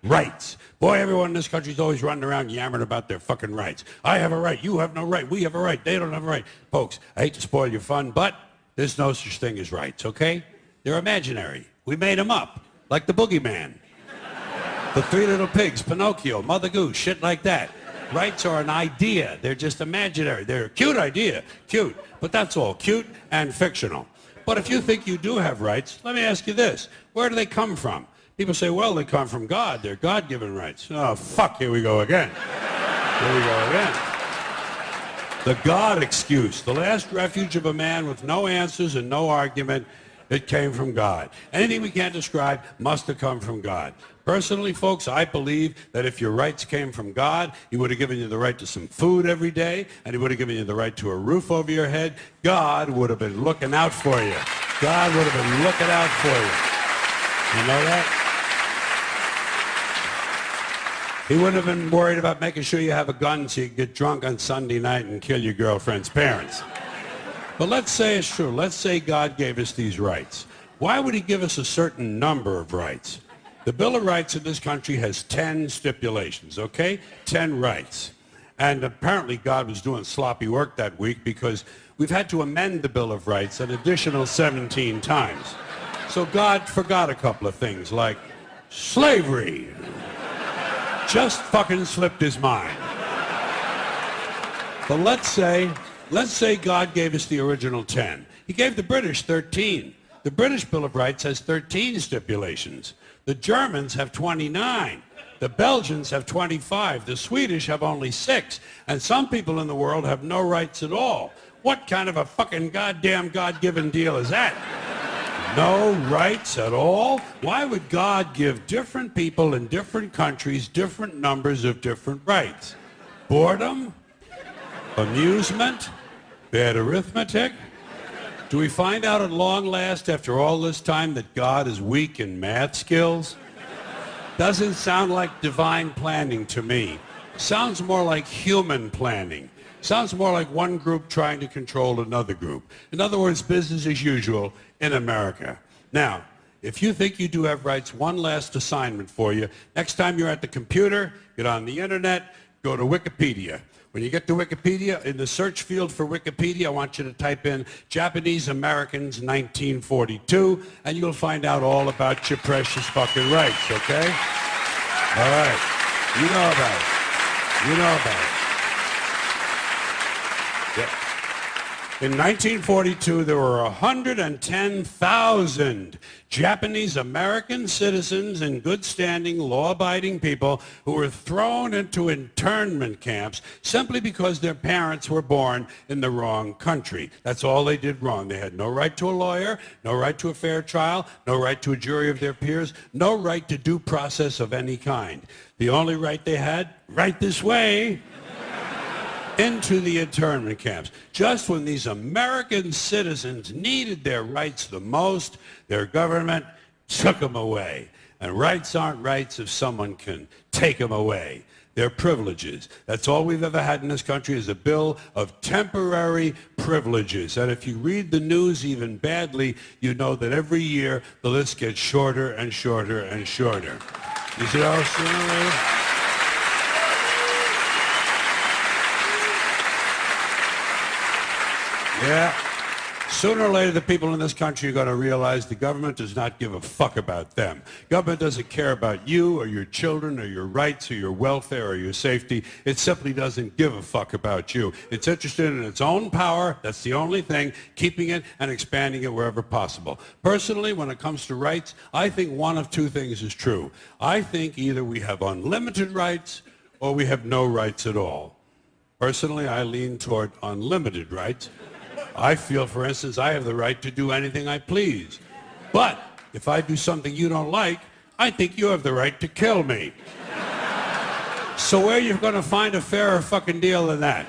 Rights. Boy, everyone in this country's always running around yammering about their fucking rights. I have a right, you have no right, we have a right, they don't have a right. Folks, I hate to spoil your fun, but there's no such thing as rights, okay? They're imaginary. We made them up, like the boogeyman. The Three Little Pigs, Pinocchio, Mother Goose, shit like that. Rights are an idea. They're just imaginary. They're a cute idea, cute, but that's all, cute and fictional. But if you think you do have rights, let me ask you this. Where do they come from? People say, well, they come from God. They're God-given rights. Oh, fuck, here we go again. Here we go again. The God excuse, the last refuge of a man with no answers and no argument. It came from God. Anything we can't describe must have come from God. Personally, folks, I believe that if your rights came from God, he would have given you the right to some food every day, and he would have given you the right to a roof over your head. God would have been looking out for you. God would have been looking out for you. You know that? He wouldn't have been worried about making sure you have a gun so you can get drunk on Sunday night and kill your girlfriend's parents. But let's say it's true. Let's say God gave us these rights. Why would he give us a certain number of rights? The Bill of Rights in this country has 10 stipulations, okay? 10 rights. And apparently God was doing sloppy work that week because we've had to amend the Bill of Rights an additional 17 times. So God forgot a couple of things like slavery. Just fucking slipped his mind. But let's say God gave us the original 10. He gave the British 13. The British Bill of Rights has 13 stipulations. The Germans have 29. The Belgians have 25. The Swedish have only 6. And some people in the world have no rights at all. What kind of a fucking goddamn God-given deal is that? No rights at all? Why would God give different people in different countries different numbers of different rights? Boredom? Amusement? Bad arithmetic? Do we find out at long last after all this time that God is weak in math skills? Doesn't sound like divine planning to me. Sounds more like human planning. Sounds more like one group trying to control another group. In other words, business as usual in America. Now, if you think you do have rights, one last assignment for you. Next time you're at the computer, get on the internet, go to Wikipedia. When you get to Wikipedia, in the search field for Wikipedia, I want you to type in Japanese Americans 1942, and you'll find out all about your precious fucking rights, okay? All right. You know about it. You know about it. Yeah. In 1942, there were 110,000 Japanese American citizens in good standing, law-abiding people who were thrown into internment camps simply because their parents were born in the wrong country. That's all they did wrong. They had no right to a lawyer, no right to a fair trial, no right to a jury of their peers, no right to due process of any kind. The only right they had, right this way, into the internment camps. Just when these American citizens needed their rights the most, their government took them away. And rights aren't rights if someone can take them away. They're privileges. That's all we've ever had in this country is a bill of temporary privileges. And if you read the news even badly, you know that every year the list gets shorter and shorter and shorter. You see how sooner Yeah. Sooner or later, the people in this country are going to realize the government does not give a fuck about them. Government doesn't care about you or your children or your rights or your welfare or your safety. It simply doesn't give a fuck about you. It's interested in its own power. That's the only thing, keeping it and expanding it wherever possible. Personally, when it comes to rights, I think one of two things is true. I think either we have unlimited rights or we have no rights at all. Personally, I lean toward unlimited rights. I feel, for instance, I have the right to do anything I please. But if I do something you don't like, I think you have the right to kill me. So where are you going to find a fairer fucking deal than that?